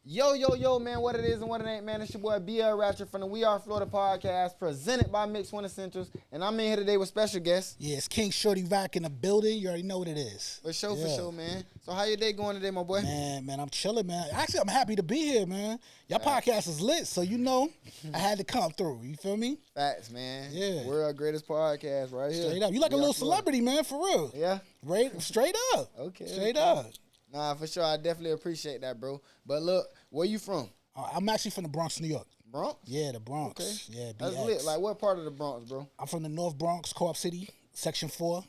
Yo, man, what it is and what it ain't, man. It's your boy BL Ratchet from the We Are Florida podcast, presented by Mix One Essentials. And I'm in here today with special guests. Yeah, it's King Shorty Roc in the building. You already know what it is. For sure, man. So how your day going today, my boy? Man, I'm chilling, man. Actually, I'm happy to be here, man. Your podcast is lit, so you know I had to come through. You feel me? Facts, man. Yeah. We're our greatest podcast right here. Straight up. You like a little celebrity, man, for real. Yeah? Right? Straight up. Okay. Straight up. Nah, for sure. I definitely appreciate that, bro. But look, where you from? I'm actually from the Bronx, New York. Bronx? Yeah, the Bronx. Okay. Yeah, BX. That's lit. Like, what part of the Bronx, bro? I'm from the North Bronx, Co-op City, Section 4.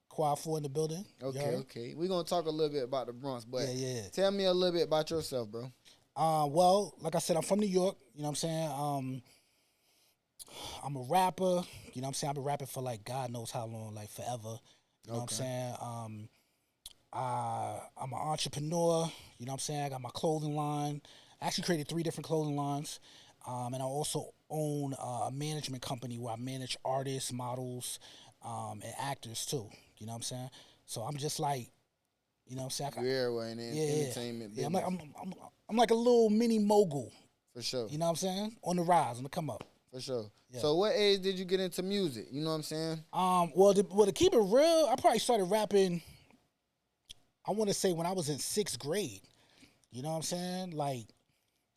Quad 4 in the building. Okay. We're going to talk a little bit about the Bronx, but yeah. Tell me a little bit about yourself, bro. Well, like I said, I'm from New York. You know what I'm saying? I'm a rapper. You know what I'm saying? I've been rapping for, like, God knows how long, like, forever. You know what I'm saying? I'm an entrepreneur. You know what I'm saying? I got my clothing line. I actually created 3 different clothing lines. And I also own a management company where I manage artists, models, and actors, too. You know what I'm saying? So I'm just like, you know what I'm saying? You're in entertainment business. Yeah, I'm like a little mini mogul. For sure. You know what I'm saying? On the rise, on the come up. For sure. Yeah. So what age did you get into music? You know what I'm saying? Well, to keep it real, I probably started rapping, I want to say when I was in 6th grade. You know what I'm saying? Like,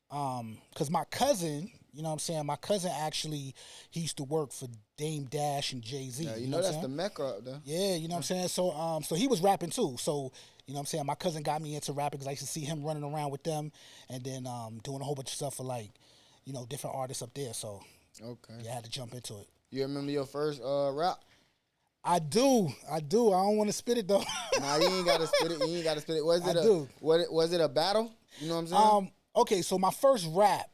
because my cousin, you know what I'm saying? My cousin actually, he used to work for Dame Dash and Jay-Z. Yeah, you know know that's what the Mecca up there. Yeah, you know what I'm saying? So he was rapping too. So, you know what I'm saying? My cousin got me into rapping because I used to see him running around with them and then doing a whole bunch of stuff for, like, you know, different artists up there. So, okay. Yeah, I had to jump into it. You remember your first rap? I do. I don't want to spit it, though. Nah, you ain't got to spit it. Was it a battle? You know what I'm saying? Okay, so my first rap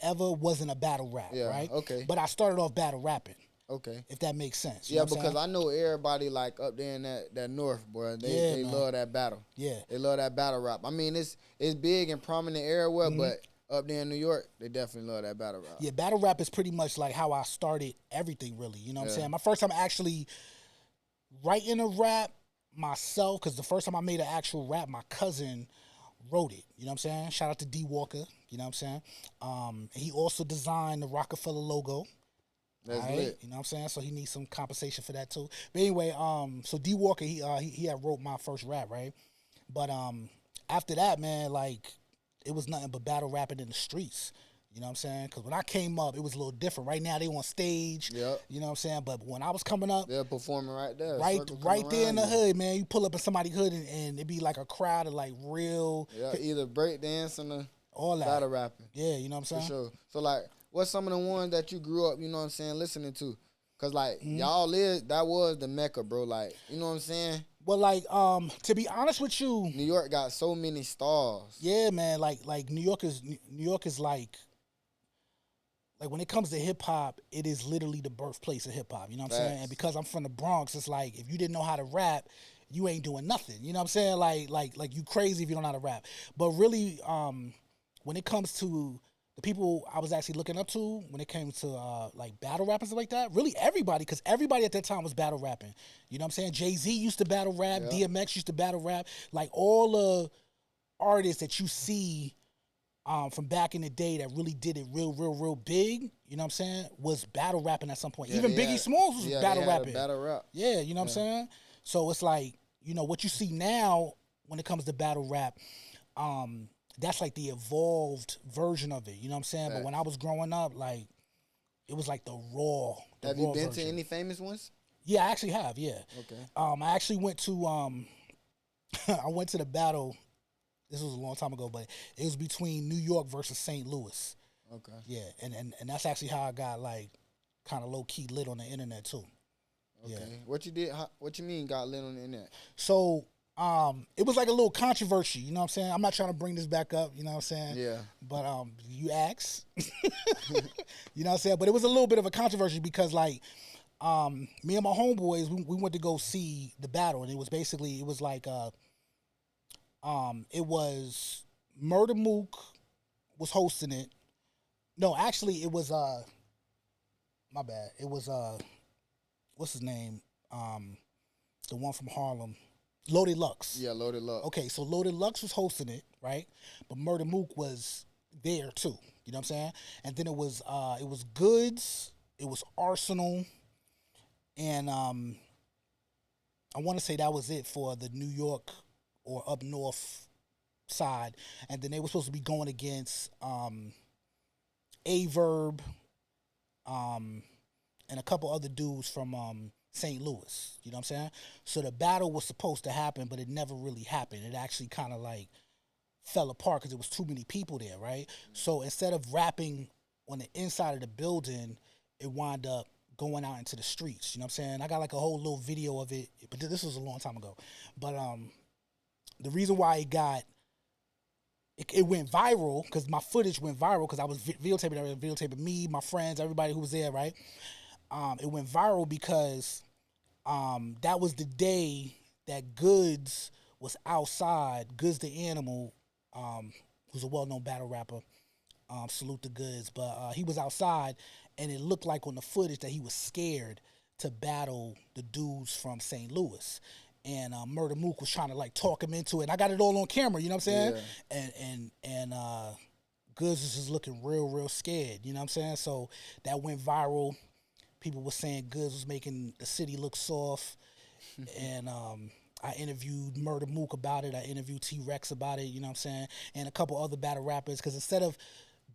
ever wasn't a battle rap, right? Okay. But I started off battle rapping. Okay. If that makes sense. Yeah, because I know everybody like up there in that north, bro. They love that battle. Yeah. They love that battle rap. I mean, it's big and prominent everywhere, but up there in New York, they definitely love that battle rap. Yeah, battle rap is pretty much like how I started everything, really. You know what I'm saying? My first time actually writing a rap myself, because the first time I made an actual rap, my cousin wrote it. You know what I'm saying? Shout out to D Walker. You know what I'm saying? He also designed the Rockefeller logo. That's lit. You know what I'm saying? So he needs some compensation for that too. But anyway, so D Walker, he had wrote my first rap, right? But after that, man, like, it was nothing but battle rapping in the streets. You know what I'm saying? Because when I came up, it was a little different. Right now, they on stage. Yep. You know what I'm saying? But when I was coming up, they're performing right there. Right there in the hood, man. You pull up in somebody's hood and it'd be like a crowd of like real. Yeah, either break dancing or all that. Battle rapping. Yeah, you know what I'm saying? For sure. So, like, what's some of the ones that you grew up, you know what I'm saying, listening to? Because, like, that was the Mecca, bro. Like, you know what I'm saying? Well, like, to be honest with you, New York got so many stars. Yeah, man. Like New York is like when it comes to hip hop, it is literally the birthplace of hip hop. You know what I'm saying? And because I'm from the Bronx, it's like if you didn't know how to rap, you ain't doing nothing. You know what I'm saying? Like you crazy if you don't know how to rap. But really, when it comes to the people I was actually looking up to, when it came to like battle rap and stuff like that, really everybody, because everybody at that time was battle rapping. You know what I'm saying? Jay-Z used to battle rap, DMX used to battle rap. Like all the artists that you see from back in the day that really did it real big, you know what I'm saying, was battle rapping at some point. Even Biggie Smalls was battle rapping. Battle rap. Yeah, you know what I'm saying? So it's like, you know, what you see now when it comes to battle rap, that's like the evolved version of it. You know what I'm saying? But when I was growing up, like, it was like the raw Have you been version. to any famous ones? Yeah, I actually have, yeah. Okay. I actually went to I went to the battle. This was a long time ago, but it was between New York versus St. Louis. Okay. Yeah, and that's actually how I got, like, kind of low key lit on the internet too. Okay. Yeah. What you mean got lit on the internet? So it was like a little controversy, you know what I'm saying? I'm not trying to bring this back up, you know what I'm saying? Yeah. But you asked. You know what I'm saying? But it was a little bit of a controversy because, like, me and my homeboys, we went to go see the battle, and it was like it was Murder Mook was hosting it. No, actually it was my bad. It was what's his name? The one from Harlem. Loaded Lux. Yeah, Loaded Lux. Okay, so Loaded Lux was hosting it, right? But Murder Mook was there too. You know what I'm saying? And then it was Goods, it was Arsenal, and I want to say that was it for the New York or up north side. And then they were supposed to be going against Averb, and a couple other dudes from St. Louis. You know what I'm saying? So the battle was supposed to happen, but it never really happened. It actually kind of like fell apart because there was too many people there, right? So instead of rapping on the inside of the building, it wound up going out into the streets. You know what I'm saying? I got like a whole little video of it, but this was a long time ago. But the reason why it went viral, because my footage went viral, because I was videotaping me, my friends, everybody who was there, right? It went viral because that was the day that Goods was outside. Goods the Animal, who's a well-known battle rapper. Salute the Goods. But he was outside, and it looked like on the footage that he was scared to battle the dudes from St. Louis. And Murder Mook was trying to like talk him into it. And I got it all on camera, you know what I'm saying? Yeah. And Goods was just looking real scared, you know what I'm saying? So that went viral. People were saying Goods was making the city look soft. And I interviewed Murder Mook about it. I interviewed T-Rex about it, you know what I'm saying? And a couple other battle rappers. Because instead of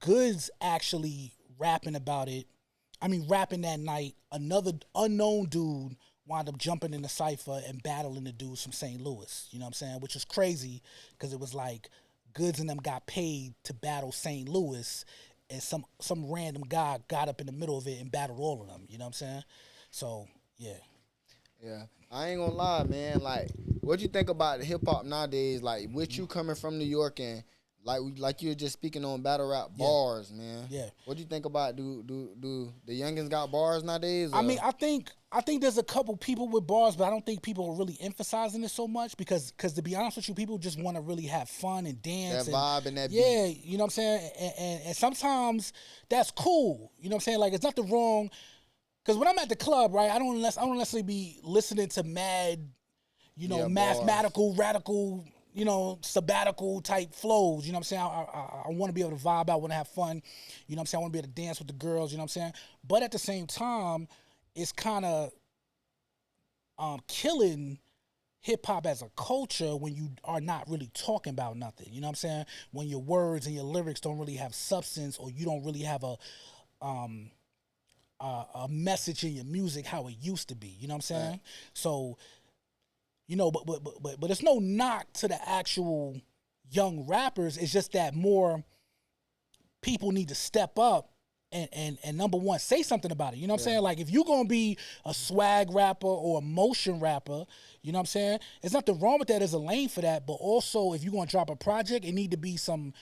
Goods actually rapping about it, rapping that night, another unknown dude wound up jumping in the cypher and battling the dudes from St. Louis, you know what I'm saying? Which was crazy, because it was like Goods and them got paid to battle St. Louis, and some random guy got up in the middle of it and battled all of them, you know what I'm saying? So, yeah. Yeah. I ain't gonna lie, man. Like, what you think about hip-hop nowadays? Like, with you coming from New York and like you were just speaking on battle rap bars, man. Yeah. What do you think about do the youngins got bars nowadays? Or? I think there's a couple people with bars, but I don't think people are really emphasizing it so much because to be honest with you, people just want to really have fun and dance. That vibe and that beat. Yeah, you know what I'm saying? And sometimes that's cool. You know what I'm saying? Like, it's nothing wrong. Because when I'm at the club, right, I don't necessarily be listening to mad, mathematical, bars. Radical, sabbatical type flows. You know what I'm saying? I want to be able to vibe out, I want to have fun. You know what I'm saying? I want to be able to dance with the girls. You know what I'm saying? But at the same time, it's kind of killing hip-hop as a culture when you are not really talking about nothing. You know what I'm saying? When your words and your lyrics don't really have substance, or you don't really have a message in your music how it used to be. You know what I'm saying? Right. So, but it's no knock to the actual young rappers. It's just that more people need to step up and number one, say something about it. You know what I'm saying? Like, if you're going to be a swag rapper or a motion rapper, you know what I'm saying? There's nothing wrong with that. There's a lane for that. But also, if you're going to drop a project, it need to be some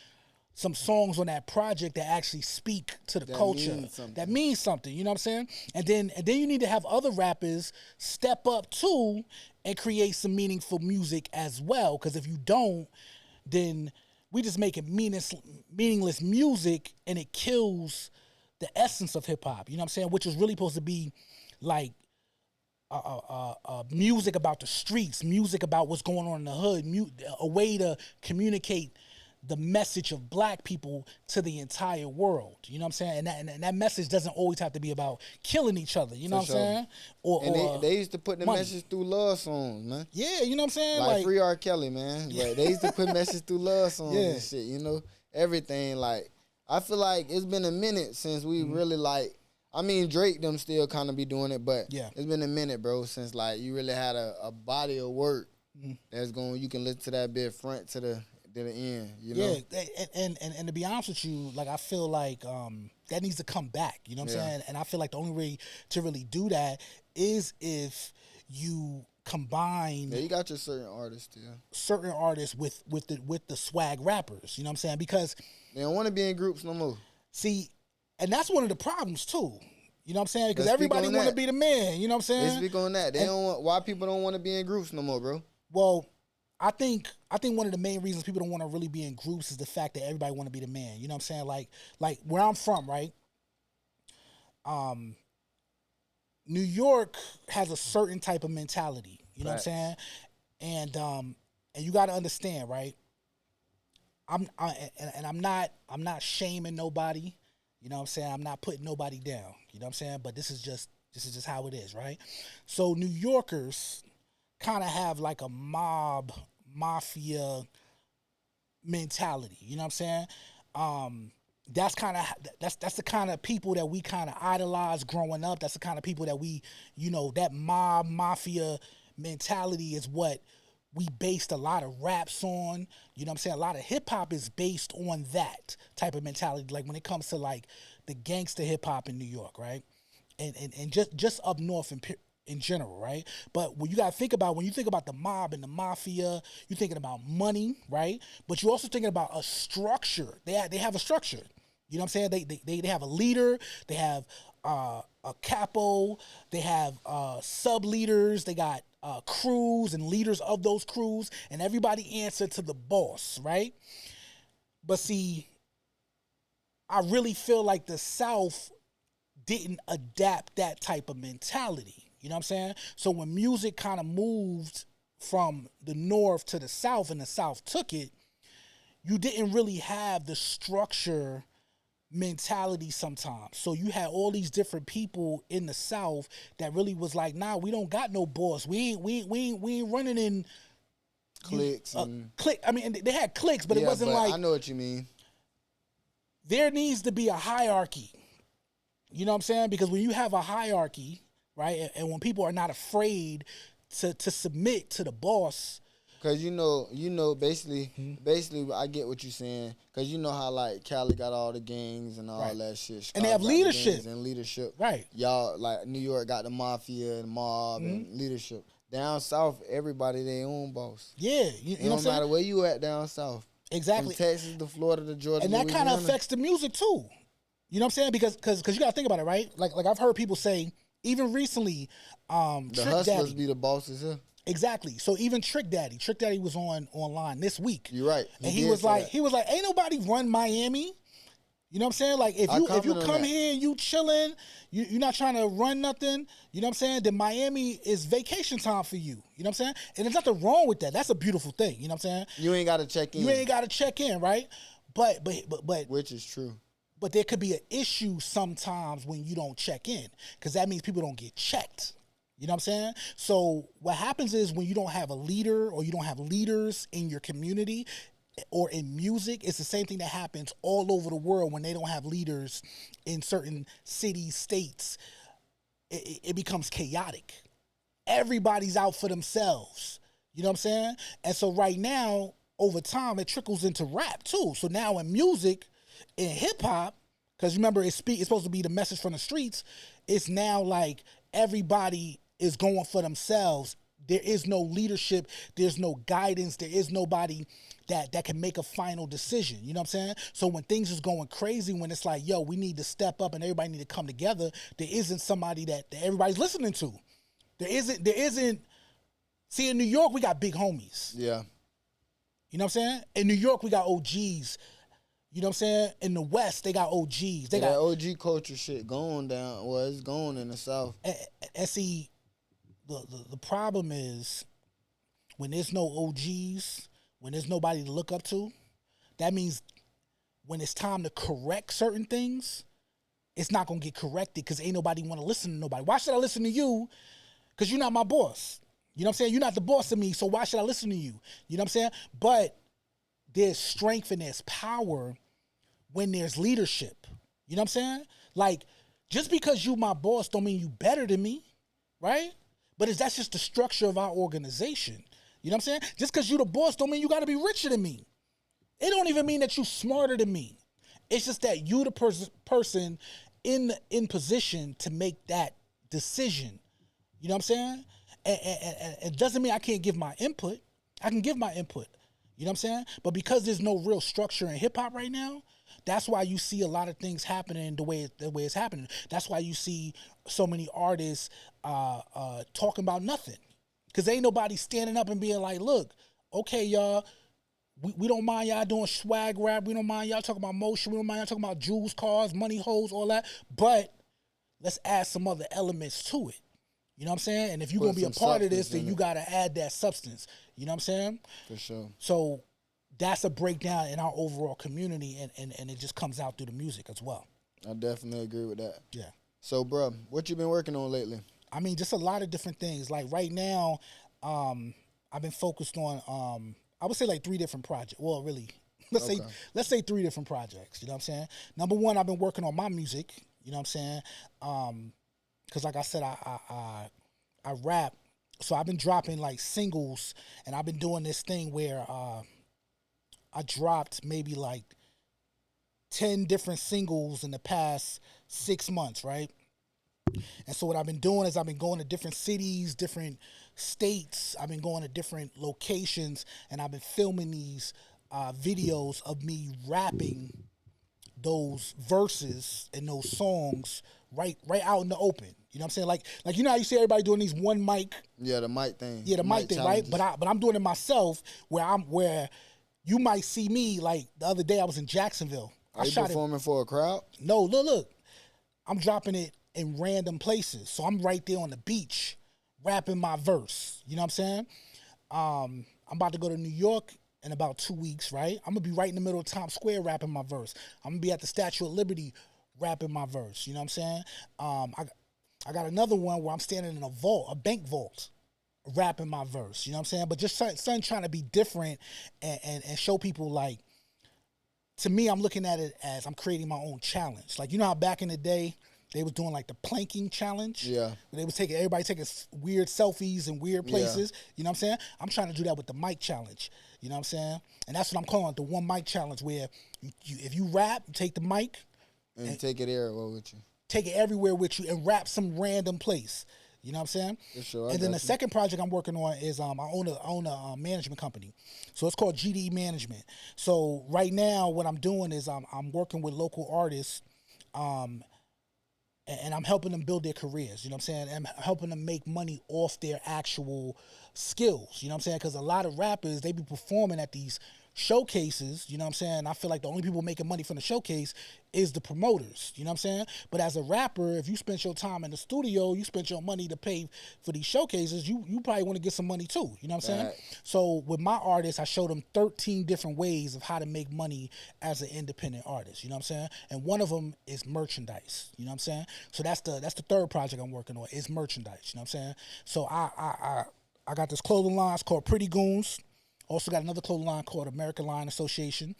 songs on that project that actually speak to the culture. That means something, you know what I'm saying? And then you need to have other rappers step up too and create some meaningful music as well. Because if you don't, then we just make it meaningless music, and it kills the essence of hip-hop, you know what I'm saying? Which is really supposed to be like music about the streets, music about what's going on in the hood, a way to communicate the message of black people to the entire world. You know what I'm saying? And that message doesn't always have to be about killing each other. You know what I'm saying? Or they used to put the message through love songs, man. Yeah, you know what I'm saying? Like Free R. Kelly, man. Yeah. Like, they used to put message through love songs and shit, everything. Like, I feel like it's been a minute since we really Drake them still kind of be doing it, but it's been a minute, bro, since like you really had a body of work that's you can listen to that bit front to the end, you know? Yeah, and to be honest with you, like, I feel like that needs to come back, you know what I'm saying? And I feel like the only way to really do that is if you combine... Yeah, you got your certain artists, certain artists with the swag rappers, you know what I'm saying? Because... they don't want to be in groups no more. See, and that's one of the problems, too. You know what I'm saying? Because everybody want to be the man, you know what I'm saying? Let's speak on that. Why people don't want to be in groups no more, bro? Well... I think one of the main reasons people don't want to really be in groups is the fact that everybody want to be the man. You know what I'm saying? Like where I'm from, right? New York has a certain type of mentality. You know what I'm saying? And you got to understand, right? I'm not shaming nobody. You know what I'm saying? I'm not putting nobody down. You know what I'm saying? But this is just how it is, right? So New Yorkers kind of have like a mafia mentality. You know what I'm saying? That's the kind of people that we kind of idolize growing up. That's the kind of people that we, that mafia mentality is what we based a lot of raps on. You know what I'm saying? A lot of hip hop is based on that type of mentality. Like when it comes to like the gangster hip hop in New York, right? And just up north in general, right? But when you gotta think about, when you think about the mob and the mafia, you're thinking about money, right? But you're also thinking about a structure. They have a structure. You know what I'm saying? They have a leader. They have a capo. They have sub leaders. They got crews and leaders of those crews, and everybody answer to the boss, right? But see, I really feel like the South didn't adapt that type of mentality. You know what I'm saying? So when music kind of moved from the North to the South and the South took it, you didn't really have the structure mentality sometimes. So you had all these different people in the South that really was like, nah, we don't got no boss. We ain't running in cliques. I mean, they had cliques, but it wasn't like. I know what you mean. There needs to be a hierarchy. You know what I'm saying? Because when you have a hierarchy, right, and when people are not afraid to submit to the boss. Cause basically, I get what you're saying. Cause you know how like Cali got all the gangs and all that shit. Chicago and they have leadership and leadership. Right. Y'all like New York got the mafia and mob and leadership. Down south, everybody their own boss. Yeah, you know what I'm saying? No matter where you at down south. Exactly. From Texas to Florida to Georgia. And that kind of affects the music too. You know what I'm saying? Because you gotta think about it, right? Like I've heard people say, even recently, the Trick hustlers Daddy. be the bosses here. Exactly. So even Trick Daddy was online this week. You're right. And he was like, ain't nobody run Miami. You know what I'm saying? Like if you come here and you chilling, you're not trying to run nothing, you know what I'm saying? Then Miami is vacation time for you. You know what I'm saying? And there's nothing wrong with that. That's a beautiful thing. You know what I'm saying? You ain't gotta check in. You ain't gotta check in, right? But which is true. But there could be an issue sometimes when you don't check in, because that means people don't get checked. You know what I'm saying? So what happens is when you don't have a leader or you don't have leaders in your community or in music, it's the same thing that happens all over the world when they don't have leaders in certain cities, states. It becomes chaotic. Everybody's out for themselves. You know what I'm saying? And so right now, over time, it trickles into rap too. So now in music, in hip hop, because remember it's supposed to be the message from the streets, it's now like everybody is going for themselves. There is no leadership. There's no guidance. There is nobody that can make a final decision. You know what I'm saying? So when things is going crazy, when it's like, yo, we need to step up and everybody need to come together, there isn't somebody that everybody's listening to. There isn't. See, in New York, we got big homies. Yeah. You know what I'm saying? In New York, we got OGs. You know what I'm saying? In the West, they got OGs. They got OG culture shit going down. Well, it's going in the South. And see, the problem is when there's no OGs, when there's nobody to look up to, that means when it's time to correct certain things, it's not going to get corrected because ain't nobody want to listen to nobody. Why should I listen to you? Because you're not my boss. You know what I'm saying? You're not the boss of me, so why should I listen to you? You know what I'm saying? But there's strength and there's power when there's leadership. You know what I'm saying? Like, just because you my boss don't mean you better than me, right? But that's just the structure of our organization. You know what I'm saying? Just because you the boss don't mean you got to be richer than me. It don't even mean that you smarter than me. It's just that you the person in position to make that decision. You know what I'm saying? And it doesn't mean I can't give my input. I can give my input. You know what I'm saying? But because there's no real structure in hip hop right now, that's why you see a lot of things happening the way it's happening. That's why you see so many artists talking about nothing. Because ain't nobody standing up and being like, look, okay, y'all, we don't mind y'all doing swag rap. We don't mind y'all talking about motion. We don't mind y'all talking about jewels, cars, money, hoes, all that. But let's add some other elements to it. You You know what I'm saying? And if you're going to be a part of this, then you got to add that substance. You know what I'm saying? For sure. So that's a breakdown in our overall community, and it just comes out through the music as well. I definitely agree with that. Yeah. So, bro, what you been working on lately? I mean, just a lot of different things. Like right now, I've been focused on, I would say like 3 different projects. Well, really, let's say 3 different projects. You know what I'm saying? Number one, I've been working on my music. You know what I'm saying? Because like I said, I rap, so I've been dropping like singles, and I've been doing this thing where I dropped maybe like 10 different singles in the past 6 months, right? And so what I've been doing is I've been going to different cities, different states. I've been going to different locations, and I've been filming these videos of me rapping those verses and those songs right out in the open. You know what I'm saying? Like you know how you see everybody doing these one mic. Yeah, the mic thing. Yeah, the mic thing, challenges. Right? But I'm doing it myself where you might see me. Like the other day I was in Jacksonville. Are you performing for a crowd? No, look. I'm dropping it in random places. So I'm right there on the beach rapping my verse. You know what I'm saying? I'm about to go to New York in about 2 weeks, right? I'm going to be right in the middle of Times Square rapping my verse. I'm going to be at the Statue of Liberty rapping my verse. You know what I'm saying? I got another one where I'm standing in a bank vault, rapping my verse. You know what I'm saying? But just something trying to be different and show people, like, to me, I'm looking at it as I'm creating my own challenge. Like, you know how back in the day, they was doing like the planking challenge? Yeah. They was everybody taking weird selfies in weird places. Yeah. You know what I'm saying? I'm trying to do that with the mic challenge. You know what I'm saying? And that's what I'm calling it, the one mic challenge, where if you rap, you take the mic. And take it everywhere with you. Take it everywhere with you and rap some random place. You know what I'm saying? For sure. And then the second project I'm working on is I own a management company. So it's called GD Management. So right now what I'm doing is I'm working with local artists, and I'm helping them build their careers, you know what I'm saying? I'm helping them make money off their actual skills, you know what I'm saying? Because a lot of rappers, they be performing at these showcases, you know what I'm saying? I feel like the only people making money from the showcase is the promoters, you know what I'm saying? But as a rapper, if you spent your time in the studio, you spent your money to pay for these showcases, you probably want to get some money too, you know what I'm saying? So with my artists, I showed them 13 different ways of how to make money as an independent artist, you know what I'm saying? And one of them is merchandise, you know what I'm saying? So that's the third project I'm working on, is merchandise, you know what I'm saying? So I got this clothing line, it's called Pretty Goons. Also got another clothing line called American Line Association.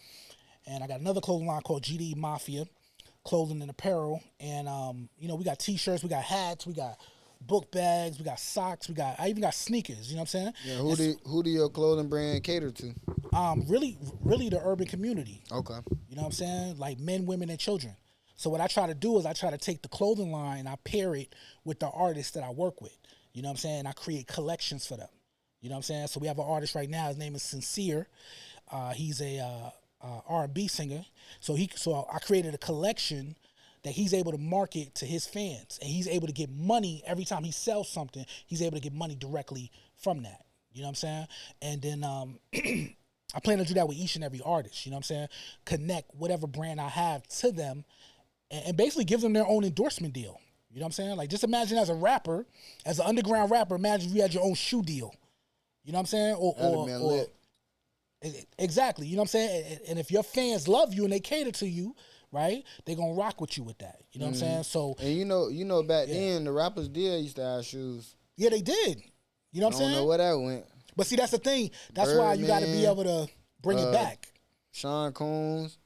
And I got another clothing line called GD Mafia, clothing and apparel. And, we got T-shirts, we got hats, we got book bags, we got socks, I even got sneakers, you know what I'm saying? Yeah, who do your clothing brand cater to? Really the urban community. Okay. You know what I'm saying? Like men, women, and children. So what I try to do is I try to take the clothing line and I pair it with the artists that I work with. You know what I'm saying? I create collections for them. You know what I'm saying? So we have an artist right now. His name is Sincere. He's a R&B singer. So I created a collection that he's able to market to his fans, and he's able to get money every time he sells something. He's able to get money directly from that. You know what I'm saying? And then I plan to do that with each and every artist. You know what I'm saying? Connect whatever brand I have to them, and basically give them their own endorsement deal. You know what I'm saying? Like, just imagine as a rapper, as an underground rapper, imagine if you had your own shoe deal. You know what I'm saying? Or exactly. You know what I'm saying? And if your fans love you and they cater to you, right, they're gonna rock with you with that. You know what I'm saying? So, and you know back then the rappers used to have shoes. Yeah, they did. You know what I'm saying? I don't know where that went. But see, that's the thing. That's why you got to be able to bring it back. Sean Combs.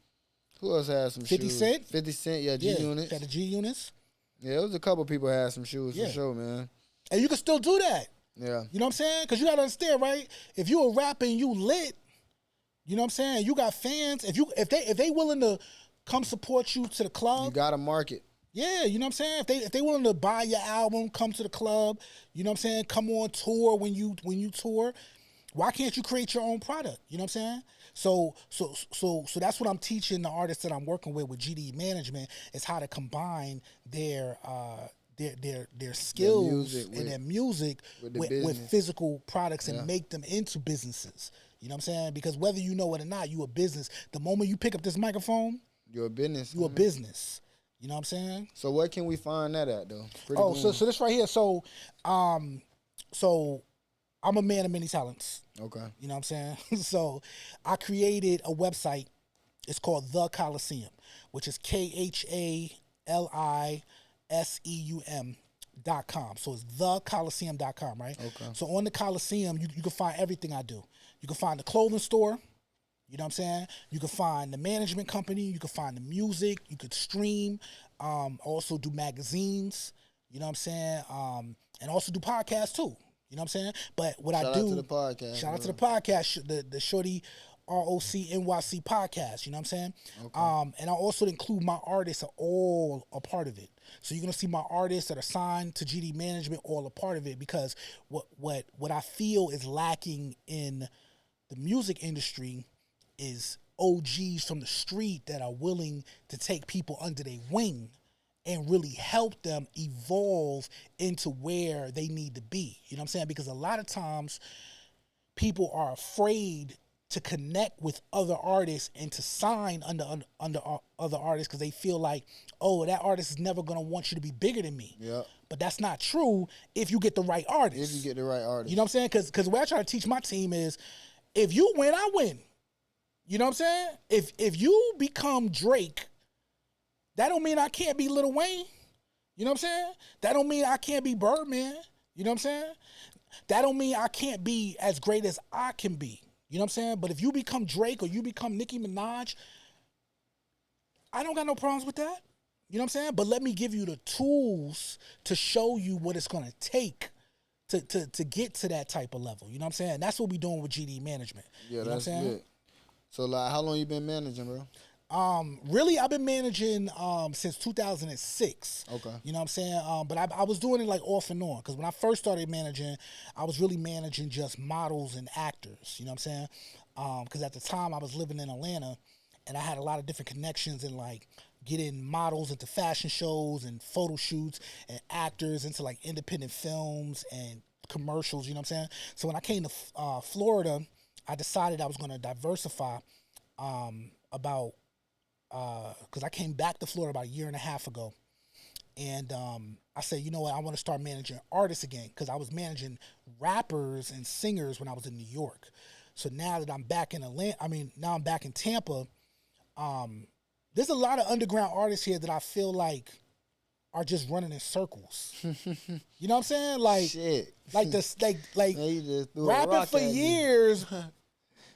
Who else had some 50 shoes? Cent? 50 Cent, yeah, G-Units. Got the G-Units. Yeah, it was a couple people had some shoes for sure, man. And you can still do that. Yeah. You know what I'm saying? Because you got to understand, right? If you a rapper and you lit, you know what I'm saying? You got fans. If they willing to come support you to the club. You got to market. Yeah, you know what I'm saying? If they willing to buy your album, come to the club, you know what I'm saying? Come on tour when you tour. Why can't you create your own product? You know what I'm saying? So that's what I'm teaching the artists that I'm working with GD Management, is how to combine their skills and their music with physical products and make them into businesses. You know what I'm saying? Because whether you know it or not, you a business. The moment you pick up this microphone, you're a business. You're a business. You know what I'm saying? So where can we find that at though? So this right here. So I'm a man of many talents. Okay. You know what I'm saying? So I created a website. It's called The Coliseum, which is KHALISEUM.com. So it's thecoliseum.com, right? Okay. So on the Coliseum, you can find everything I do. You can find the clothing store. You know what I'm saying? You can find the management company. You can find the music. You could stream. Also do magazines. You know what I'm saying? And also do podcasts too. You know what I'm saying? But what I do... Shout out to the podcast. Shout out to the podcast, the Shorty Roc NYC podcast. You know what I'm saying? Okay. And I also include my artists are all a part of it. So you're going to see my artists that are signed to GD Management all a part of it, because what I feel is lacking in the music industry is OGs from the street that are willing to take people under their wing and really help them evolve into where they need to be. You know what I'm saying? Because a lot of times people are afraid to connect with other artists and to sign under other artists because they feel like, oh, that artist is never going to want you to be bigger than me. Yeah. But that's not true if you get the right artist. If you get the right artist. You know what I'm saying? Because what I try to teach my team is, if you win, I win. You know what I'm saying? If you become Drake, that don't mean I can't be Lil Wayne. You know what I'm saying? That don't mean I can't be Birdman. You know what I'm saying? That don't mean I can't be as great as I can be. You know what I'm saying? But if you become Drake or you become Nicki Minaj, I don't got no problems with that. You know what I'm saying? But let me give you the tools to show you what it's going to take to get to that type of level. You know what I'm saying? And that's what we're doing with GD Management. Yeah, you know that's good. So, like, how long you been managing, bro? Really, I've been managing since 2006. Okay. You know what I'm saying? But I was doing it like off and on, because when I first started managing, I was really managing just models and actors. You know what I'm saying? Because at the time I was living in Atlanta, and I had a lot of different connections and like getting models into fashion shows and photo shoots, and actors into like independent films and commercials. You know what I'm saying? So when I came to Florida, I decided I was going to diversify because I came back to Florida about a year and a half ago. And I said, you know what, I want to start managing artists again, because I was managing rappers and singers when I was in New York. So now that I'm back in now I'm back in Tampa, there's a lot of underground artists here that I feel like are just running in circles. You know what I'm saying? Like, shit. Like this, like rapping for years,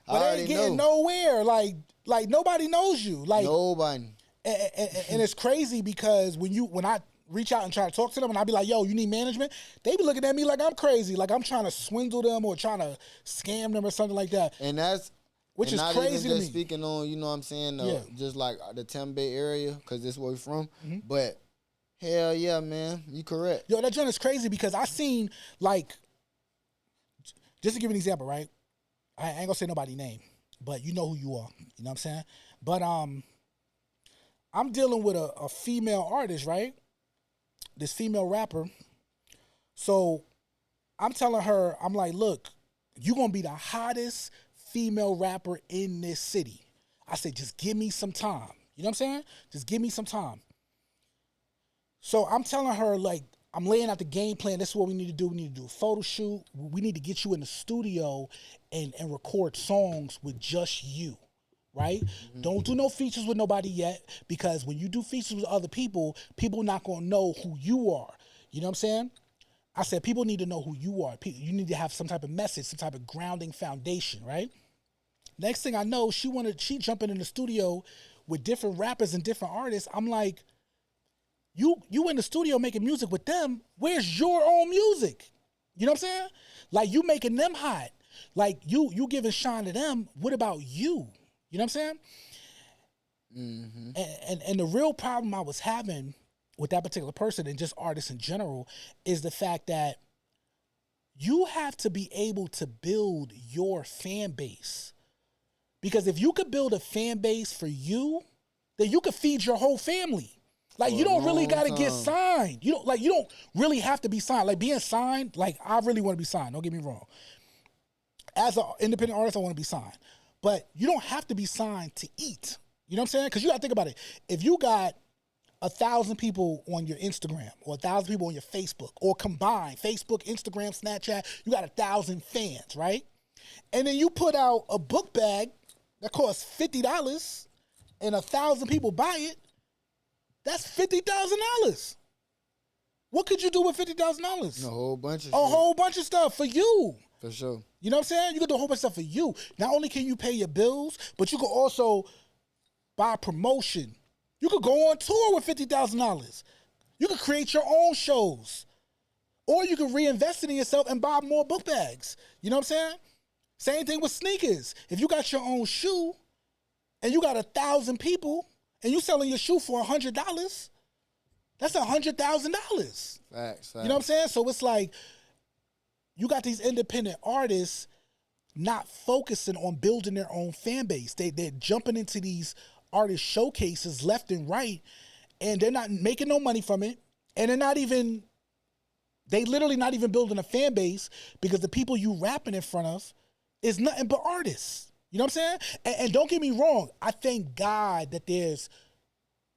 but ain't getting nowhere. Like nobody knows you. Like nobody. And it's crazy because when I reach out and try to talk to them and I be like, yo, you need management? They be looking at me like I'm crazy, like I'm trying to swindle them or trying to scam them or something like that. And that's which is crazy to me. Speaking on, you know what I'm saying, just like the Tampa Bay area, because this is where we're from. Mm-hmm. But hell yeah, man, you correct. Yo, that joint is crazy because I seen, like, just to give an example, right? I ain't gonna say nobody's name, but you know who you are. You know what I'm saying? But I'm dealing with a female artist, right? This female rapper. So I'm telling her, I'm like, look, you gonna be the hottest female rapper in this city. I said, just give me some time. You know what I'm saying? Just give me some time. So I'm telling her, like, I'm laying out the game plan. This is what we need to do. We need to do a photo shoot. We need to get you in the studio and record songs with just you, right? Mm-hmm. Don't do no features with nobody yet, because when you do features with other people, people not going to know who you are. You know what I'm saying? I said, people need to know who you are. You need to have some type of message, some type of grounding foundation, right? Next thing I know, she jumping in the studio with different rappers and different artists. I'm like, you in the studio making music with them, where's your own music? You know what I'm saying? Like, you making them hot. Like, you giving shine to them. What about you? You know what I'm saying? Mm-hmm. And the real problem I was having with that particular person, and just artists in general, is the fact that you have to be able to build your fan base. Because if you could build a fan base for you, then you could feed your whole family. Like, you don't really got to get signed. You don't really have to be signed. Like, being signed, like, I really want to be signed. Don't get me wrong. As an independent artist, I want to be signed. But you don't have to be signed to eat. You know what I'm saying? Because you got to think about it. If you got 1,000 people on your Instagram or 1,000 people on your Facebook, or combined Facebook, Instagram, Snapchat, you got 1,000 fans, right? And then you put out a book bag that costs $50 and 1,000 people buy it, that's $50,000. What could you do with $50,000? A whole bunch of whole bunch of stuff for you. For sure. You know what I'm saying? You could do a whole bunch of stuff for you. Not only can you pay your bills, but you could also buy promotion. You could go on tour with $50,000. You could create your own shows. Or you could reinvest it in yourself and buy more book bags. You know what I'm saying? Same thing with sneakers. If you got your own shoe and you got 1,000 people and you selling your shoe for $100, that's $100,000. Facts. You know what I'm saying? So it's like you got these independent artists not focusing on building their own fan base. They're jumping into these artist showcases left and right, and they're not making no money from it. And they literally not even building a fan base, because the people you rapping in front of is nothing but artists. You know what I'm saying? And don't get me wrong, I thank God that there's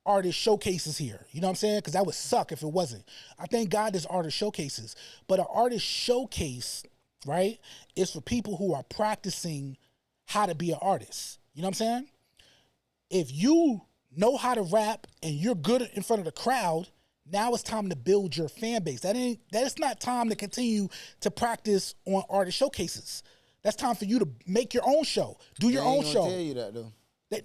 artist showcases here. You know what I'm saying? Because that would suck if it wasn't. I thank God there's artist showcases. But an artist showcase, right, is for people who are practicing how to be an artist. You know what I'm saying? If you know how to rap and you're good in front of the crowd, now it's time to build your fan base. That is not time to continue to practice on artist showcases. That's time for you to make your own show. Do your own show. Tell you that though.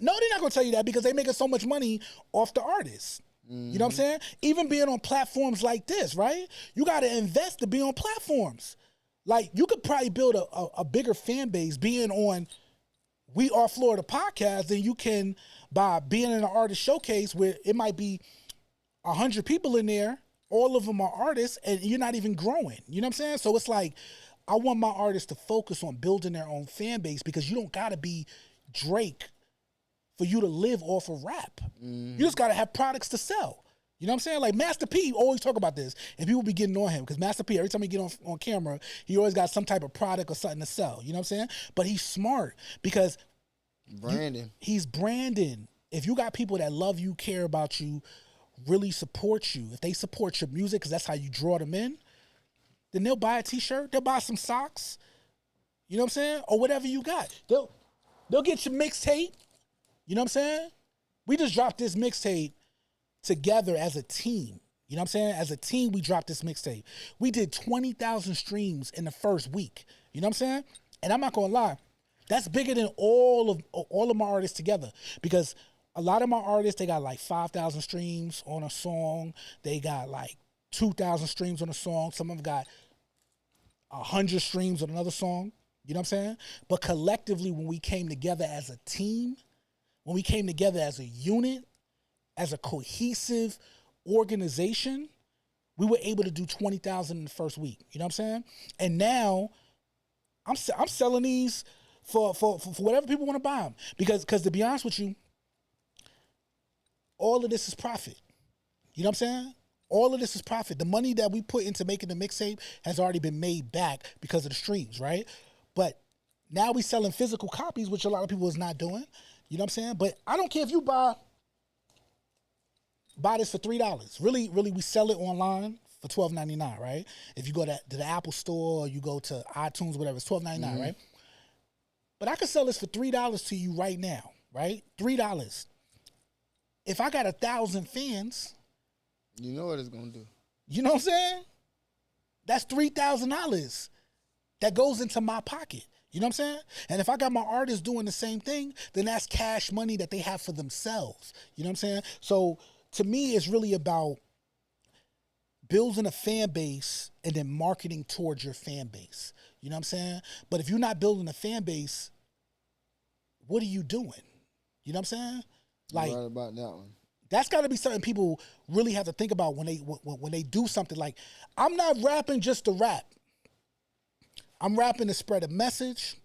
No, they're not gonna tell you that, because they making so much money off the artists. Mm-hmm. You know what I'm saying? Even being on platforms like this, right? You gotta invest to be on platforms. Like, you could probably build a bigger fan base being on We Are Florida podcast than you can by being in an artist showcase where it might be 100 people in there, all of them are artists, and you're not even growing. You know what I'm saying? So it's like, I want my artists to focus on building their own fan base, because you don't gotta be Drake for you to live off of rap. Mm-hmm. You just gotta have products to sell. You know what I'm saying? Like, Master P always talk about this, and people be getting on him, because Master P, every time he get on camera, he always got some type of product or something to sell. You know what I'm saying? But he's smart, because he's branding. If you got people that love you, care about you, really support you, if they support your music, because that's how you draw them in, then they'll buy a t-shirt, they'll buy some socks, you know what I'm saying? Or whatever you got. They'll get your mixtape. You know what I'm saying? We just dropped this mixtape together as a team. You know what I'm saying? As a team, we dropped this mixtape. We did 20,000 streams in the first week. You know what I'm saying? And I'm not gonna lie, that's bigger than all of my artists together, because a lot of my artists, they got like 5,000 streams on a song. They got like 2,000 streams on a song. Some of them got 100 streams on another song. You know what I'm saying? But collectively, when we came together as a team, when we came together as a unit, as a cohesive organization, we were able to do 20,000 in the first week. You know what I'm saying? And now I'm selling these for whatever people want to buy them. Because to be honest with you, all of this is profit. You know what I'm saying? All of this is profit. The money that we put into making the mixtape has already been made back because of the streams, right? But now we selling physical copies, which a lot of people is not doing. You know what I'm saying? But I don't care if you buy this for $3. Really, we sell it online for $12.99, right? If you go to the Apple Store, or you go to iTunes, whatever, it's $12.99, right? But I could sell this for $3 to you right now, right? $3. If I got 1,000 fans, you know what it's gonna do. You know what I'm saying? That's $3,000 that goes into my pocket. You know what I'm saying? And if I got my artists doing the same thing, then that's cash money that they have for themselves. You know what I'm saying? So to me, it's really about building a fan base and then marketing towards your fan base. You know what I'm saying? But if you're not building a fan base, what are you doing? You know what I'm saying? Like, right about that one. That's got to be something people really have to think about when they do something. Like, I'm not rapping just to rap. I'm rapping to spread a message,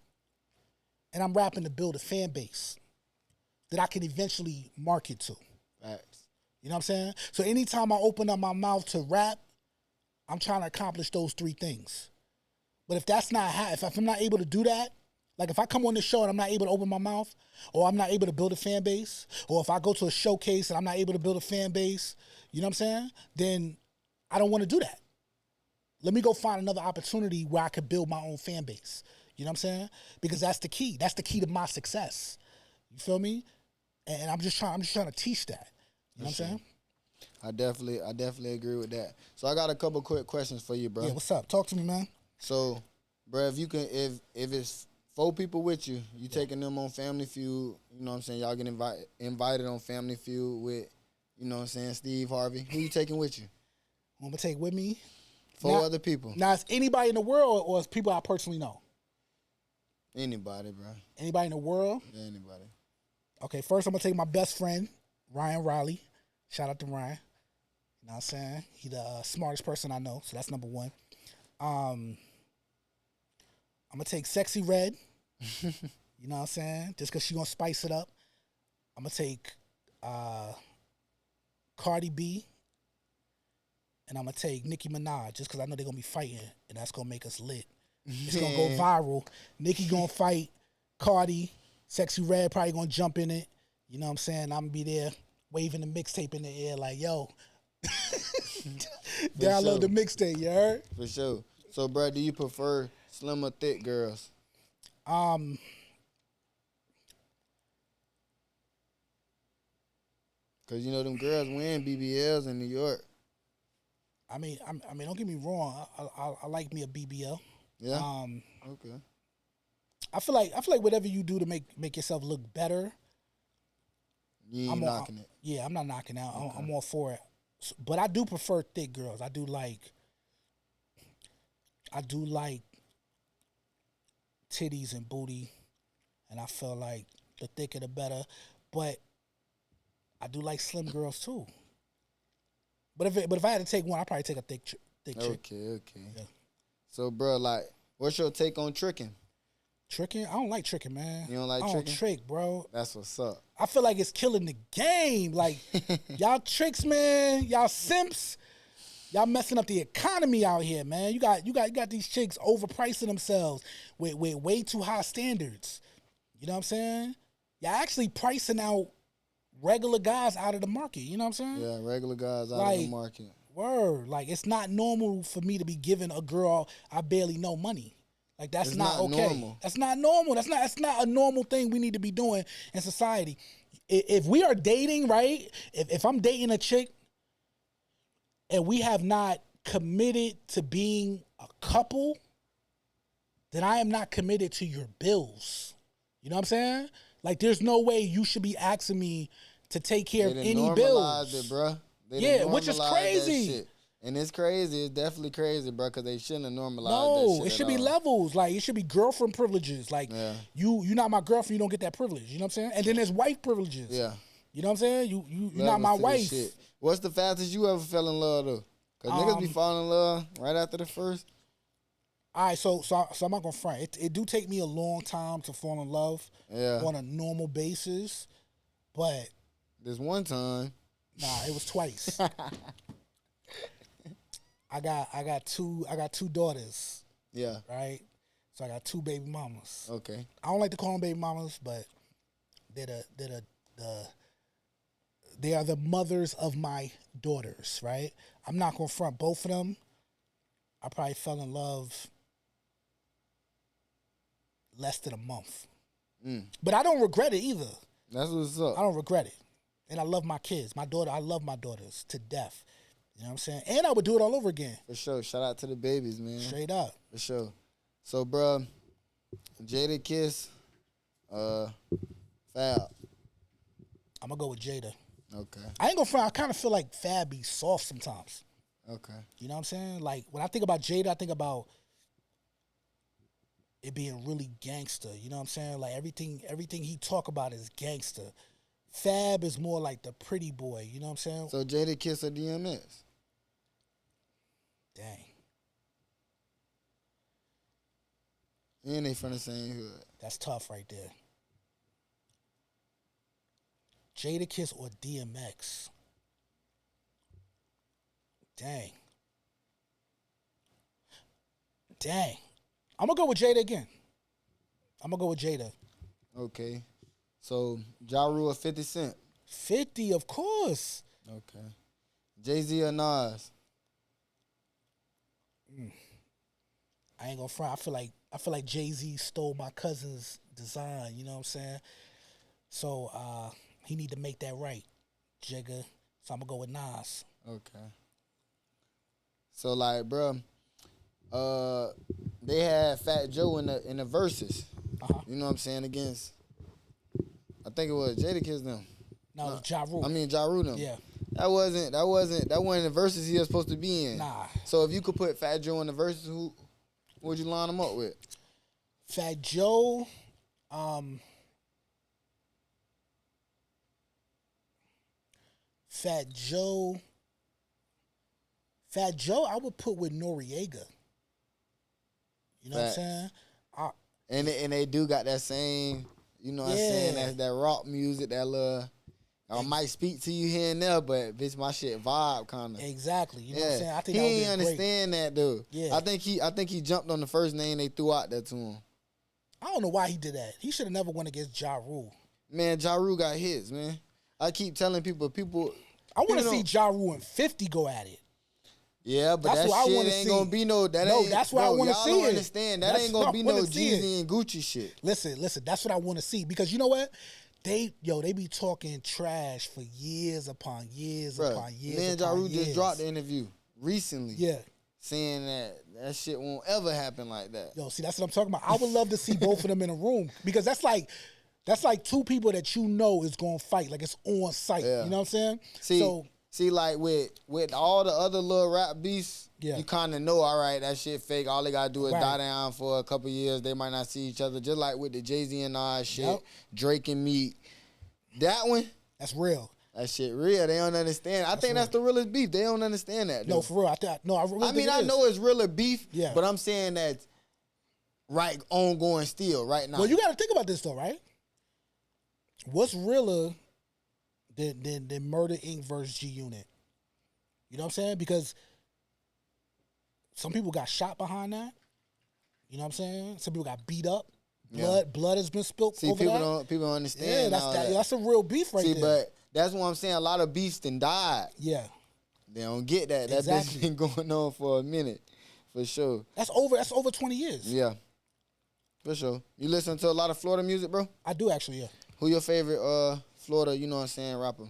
and I'm rapping to build a fan base that I can eventually market to. Facts. You know what I'm saying? So anytime I open up my mouth to rap, I'm trying to accomplish those three things. But if that's not if I'm not able to do that, Like if I come on this show and I'm not able to open my mouth, or I'm not able to build a fan base, or if I go to a showcase and I'm not able to build a fan base, you know what I'm saying? Then I don't want to do that. Let me go find another opportunity where I could build my own fan base. You know what I'm saying? Because that's the key. That's the key to my success. You feel me? And I'm just trying to teach that. You know what I'm saying? I definitely agree with that. So I got a couple quick questions for you, bro. Yeah, what's up? Talk to me, man. So, bro, if it's 4 people with you, you taking them on Family Feud, you know what I'm saying? Y'all get invited on Family Feud with, you know what I'm saying, Steve Harvey. Who you taking with you? I'm gonna take with me 4 other people. Now, it's anybody in the world or it's people I personally know? Anybody, bro. Anybody in the world? Yeah, anybody. Okay, first I'm gonna take my best friend, Ryan Riley. Shout out to Ryan. You know what I'm saying? He's the smartest person I know, so that's number 1. I'm gonna take Sexy Red. You know what I'm saying? Just because she gonna spice it up. I'm gonna take Cardi B. And I'm gonna take Nicki Minaj just because I know they're gonna be fighting, and that's gonna make us lit. It's gonna go viral. Nicki gonna fight Cardi. Sexy Red probably gonna jump in it. You know what I'm saying? I'm gonna be there waving the mixtape in the air like, yo, download the mixtape, you heard? For sure. So, bro, do you prefer slim or thick girls? Cause you know them girls win BBLs in New York. I mean, don't get me wrong. I like me a BBL. Yeah. Okay. I feel like whatever you do to make yourself look better. You ain't knocking it. Yeah, I'm not knocking out. Okay. I'm all for it. But I do prefer thick girls. I do like titties and booty, and I feel like the thicker the better. But I do like slim girls too. But if I had to take one, I'd probably take a thick chick. Okay. Yeah. So, bro, like, what's your take on tricking? Tricking? I don't like tricking, man. You don't like tricking? I don't trick, bro. That's what's up. I feel like it's killing the game. Like, y'all tricks, man. Y'all simps. Y'all messing up the economy out here, man. You got these chicks overpricing themselves with way too high standards. You know what I'm saying? Y'all actually pricing out regular guys out of the market. You know what I'm saying? Yeah, regular guys out of the market. Word. Like, it's not normal for me to be giving a girl I barely know money. Like, that's not okay. Normal. That's not normal. That's not a normal thing we need to be doing in society. If we are dating, right? If I'm dating a chick and we have not committed to being a couple, then I am not committed to your bills. You know what I'm saying? Like, there's no way you should be asking me to take care of any bills. It, bro. Yeah, which is crazy. And it's crazy. It's definitely crazy, bro, because they shouldn't have normalized that shit. No, it should be levels. Like, it should be girlfriend privileges. Like, you're not my girlfriend, you don't get that privilege. You know what I'm saying? And then there's wife privileges. Yeah. You know what I'm saying? You're not my wife. What's the fastest you ever fell in love, though? Because niggas be falling in love right after the first. All right, so I'm not gonna front. It do take me a long time to fall in love on a normal basis, but this one time, nah, it was twice. I got two daughters. Yeah. Right. So I got 2 baby mamas. Okay. I don't like to call them baby mamas, but they are the mothers of my daughters. Right. I'm not gonna front both of them. I probably fell in love less than a month. But I don't regret it either. That's what's up. I don't regret it. And I love my kids. I love my daughters to death. You know what I'm saying? And I would do it all over again. For sure. Shout out to the babies, man. Straight up. For sure. So, bro, Jada Kiss, Fab. I'm going to go with Jada. Okay. I ain't going to front. I kind of feel like Fab be soft sometimes. Okay. You know what I'm saying? Like, when I think about Jada, I think about it being really gangster. You know what I'm saying? Like, everything he talk about is gangster. Fab is more like the pretty boy. You know what I'm saying? So, Jada Kiss or DMX? Dang. And they from the same hood. That's tough right there. Jada Kiss or DMX? Dang. I'm going to go with Jada again. I'm gonna go with Jada. Okay. So Ja Rule or 50 Cent? 50, of course. Okay. Jay-Z or Nas? I ain't gonna front. I feel like Jay-Z stole my cousin's design. You know what I'm saying? So he need to make that right, Jigga. So I'm gonna go with Nas. Okay. So like, bro, they had Fat Joe in the verses. You know what I'm saying, against, I think it was Jadakiss them. No, it was Ja Rule. I mean Ja Rule them. Yeah. That wasn't the verses he was supposed to be in. Nah. So if you could put Fat Joe in the verses, who would you line him up with? Fat Joe, Fat Joe, I would put with Noriega. You know Facts. what I'm saying? And they do got that same, you know what I'm saying, that rock music, that little, I might speak to you here and there, but bitch, my shit vibe kind of. Exactly. You know what I'm saying? I think he that ain't understand that though. Yeah. I think he jumped on the first name they threw out there to him. I don't know why he did that. He should have never went against Ja Rule. Man, Ja Rule got hits, man. I keep telling people. I want to see Ja Rule and 50 go at it. Yeah, but that shit ain't gonna be no. That's what I want to see. Y'all don't understand. That ain't gonna be no Jeezy and Gucci shit. Listen. That's what I want to see, because you know what? They be talking trash for years upon years upon years. Man, Ja Rule just dropped the interview recently. Yeah. Saying that shit won't ever happen like that. Yo, see, that's what I'm talking about. I would love to see both of them in a room, because that's like two people that you know is gonna fight. Like, it's on site. Yeah. You know what I'm saying? See, like with all the other little rap beasts, Yeah. you kind of know, all right, that shit fake. All they gotta do is die down for a couple years. They might not see each other. Just like with the Jay-Z and Nas shit, Drake and Meek. That one, that's real. That shit real. They don't understand. I think that's the realest beef. They don't understand that. Dude. No, for real. I know it's realer beef. Yeah. But I'm saying that right ongoing still right now. Well, you got to think about this though, right? What's realer than Murder Inc. versus G Unit? You know what I'm saying? Because some people got shot behind that. You know what I'm saying? Some people got beat up. Blood has been spilled over that. People don't understand. Yeah, that's a real beef right there. But that's what I'm saying. A lot of beefs done died. Yeah. They don't get that. That bitch been going on for a minute. For sure. That's over 20 years. Yeah. For sure. You listen to a lot of Florida music, bro? I do actually, yeah. Who your favorite Florida, you know what I'm saying, rapper?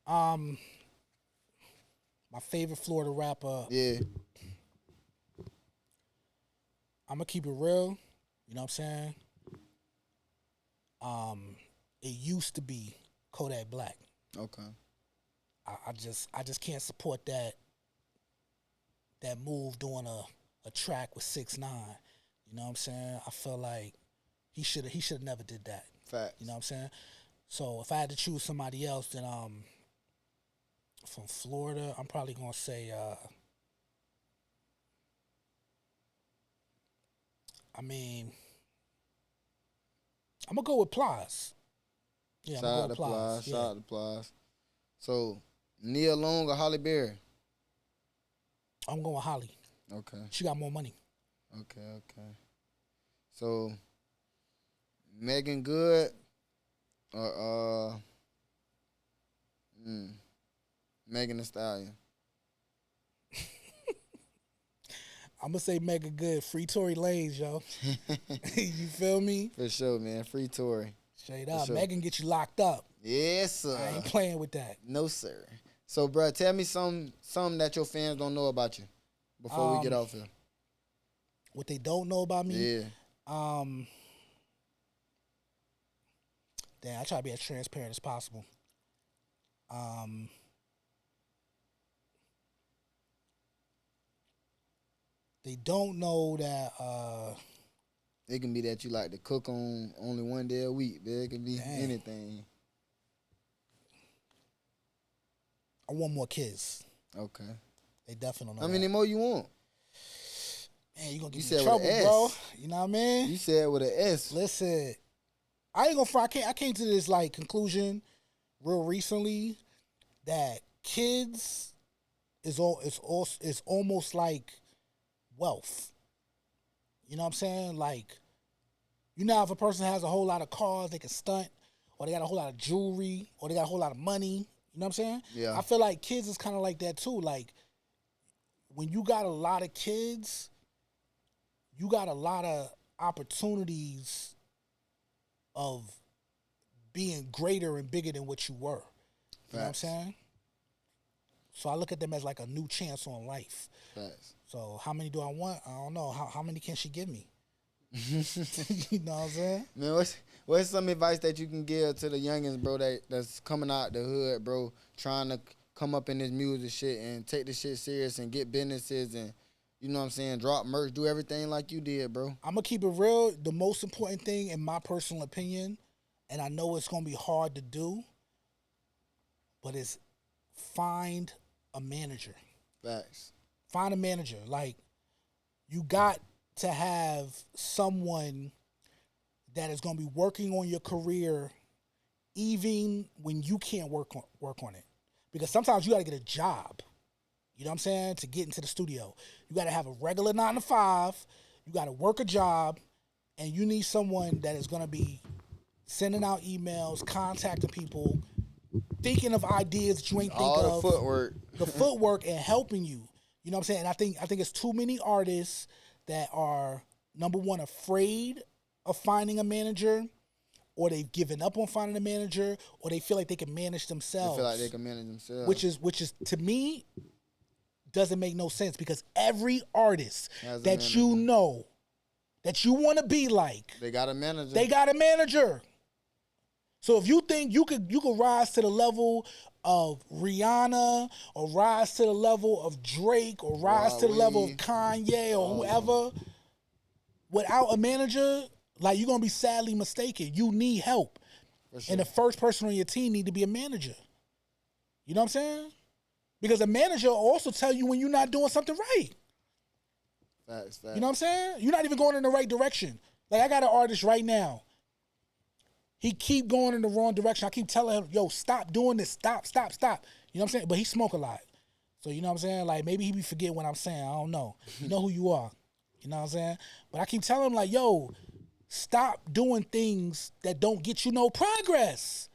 My favorite Florida rapper. Yeah. I'm gonna keep it real. You know what I'm saying? It used to be Kodak Black. Okay. I just can't support that move doing a track with 6ix9ine. You know what I'm saying? I feel like he should have never did that. Facts. You know what I'm saying? So if I had to choose somebody else, then from Florida, I'm probably gonna say I'm gonna go with Plies. Yeah, I'm gonna go with Plies. Shout out to Plies. So, Nia Long or Holly Berry? I'm going with Holly. Okay. She got more money. Okay. So, Megan Good or Megan Thee Stallion? I'm gonna say Megan Good. Free Tory Lanez, yo. You feel me? For sure, man. Free Tory. Straight up. Sure. Megan get you locked up. Yes, sir. I ain't playing with that. No, sir. So, bro, tell me something that your fans don't know about you before we get off here. What they don't know about me? Yeah. Damn, I try to be as transparent as possible. They don't know that it can be that you like to cook on only one day a week, man. It can be anything. I want more kids. Okay. They definitely don't know. How many more you want? Man, you gonna get me in trouble, bro. You know what I mean? You said with an S. Listen, I ain't gonna front. I came to this like conclusion real recently that kids is almost like wealth. You know what I'm saying? Like, You know, if a person has a whole lot of cars, they can stunt, or they got a whole lot of jewelry, or they got a whole lot of money. You know what I'm saying? Yeah. I feel like kids is kind of like that too. Like, when you got a lot of kids, you got a lot of opportunities of being greater and bigger than what you were. You know what I'm saying? So I look at them as like a new chance on life. Facts. So how many do I want? I don't know. How many can she give me? You know what I'm saying? Man, what's some advice that you can give to the youngins, bro, that's coming out the hood, bro, trying to come up in this music shit and take this shit serious and get businesses and, you know what I'm saying, drop merch, do everything like you did, bro? I'm going to keep it real. The most important thing, in my personal opinion, and I know it's going to be hard to do, but it's find a manager. Facts. Find a manager. Like, you got to have someone that is going to be working on your career even when you can't work on it. Because sometimes you got to get a job, you know what I'm saying, to get into the studio. You got to have a regular 9 to 5, you got to work a job, and you need someone that is going to be sending out emails, contacting people, thinking of ideas that you ain't think of. All the footwork. The footwork and helping you. You know what I'm saying? And I think it's too many artists that are, number one, afraid of finding a manager, or they've given up on finding a manager, or they feel like they can manage themselves. They feel like they can manage themselves. Which is to me, doesn't make no sense, because every artist that you know, that you want to be like, they got a manager. They got a manager. So if you think you could rise to the level of Rihanna, or rise to the level of Drake, or rise to the level of Kanye, or whoever, without a manager, like, you're going to be sadly mistaken. You need help. Sure. And the first person on your team need to be a manager. You know what I'm saying? Because a manager will also tell you when you're not doing something right. Facts. You know what I'm saying? You're not even going in the right direction. Like, I got an artist right now. He keep going in the wrong direction. I keep telling him, yo, stop doing this. Stop. You know what I'm saying? But he smoke a lot. So, you know what I'm saying? Like, maybe he be forgetting what I'm saying. I don't know. You know who you are. You know what I'm saying? But I keep telling him, like, yo, stop doing things that don't get you no progress.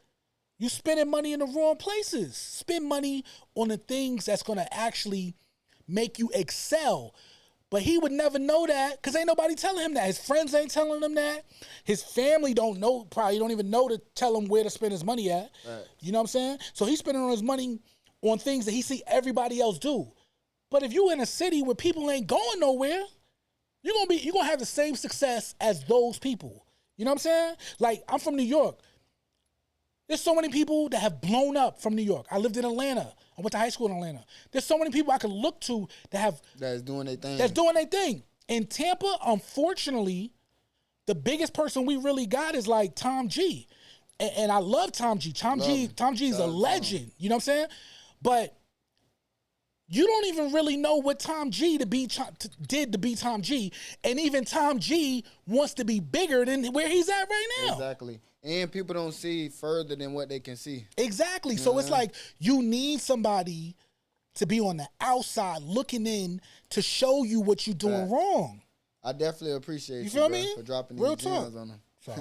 You spending money in the wrong places. Spend money on the things that's going to actually make you excel. But he would never know that, because ain't nobody telling him that. His friends ain't telling him that. His family don't know, probably don't even know to tell him where to spend his money at. Right. You know what I'm saying? So he's spending on his money on things that he see everybody else do. But if you in a city where people ain't going nowhere, you're gonna have the same success as those people. You know what I'm saying? Like, I'm from New York. There's so many people that have blown up from New York. I lived in Atlanta. I went to high school in Atlanta. There's so many people I could look to that's doing their thing. In Tampa, unfortunately, the biggest person we really got is like Tom G. And I love Tom G. Tom G is a legend. You know what I'm saying? But you don't even really know what Tom G did to be Tom G. And even Tom G wants to be bigger than where he's at right now. Exactly. And people don't see further than what they can see. Exactly. So it's like, you need somebody to be on the outside looking in to show you what you're doing wrong. I definitely appreciate you, feel bro, me? For dropping Real these talk. gems on them. So.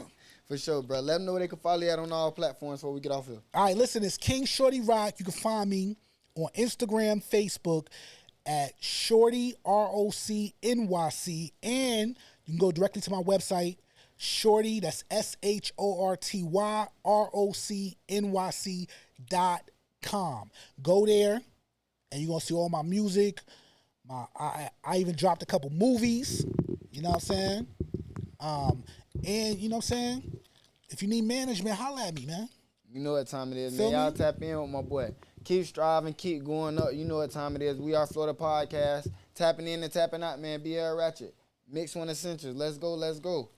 For sure, bro. Let them know where they can follow you at on all platforms before we get off here. All right, listen, it's King Shorty Roc. You can find me on Instagram, Facebook at Shorty, ROC, and you can go directly to my website, Shorty, that's SHORTYROCNYC.com. Go there, and you're going to see all my music. I even dropped a couple movies, you know what I'm saying? And, you know what I'm saying? If you need management, holla at me, man. You know what time it is, man. Y'all tap in with my boy. Keep striving, keep going up. You know what time it is. We are Florida Podcast. Tapping in and tapping out, man. BL Ratchet. Mix One Essentials. Let's go.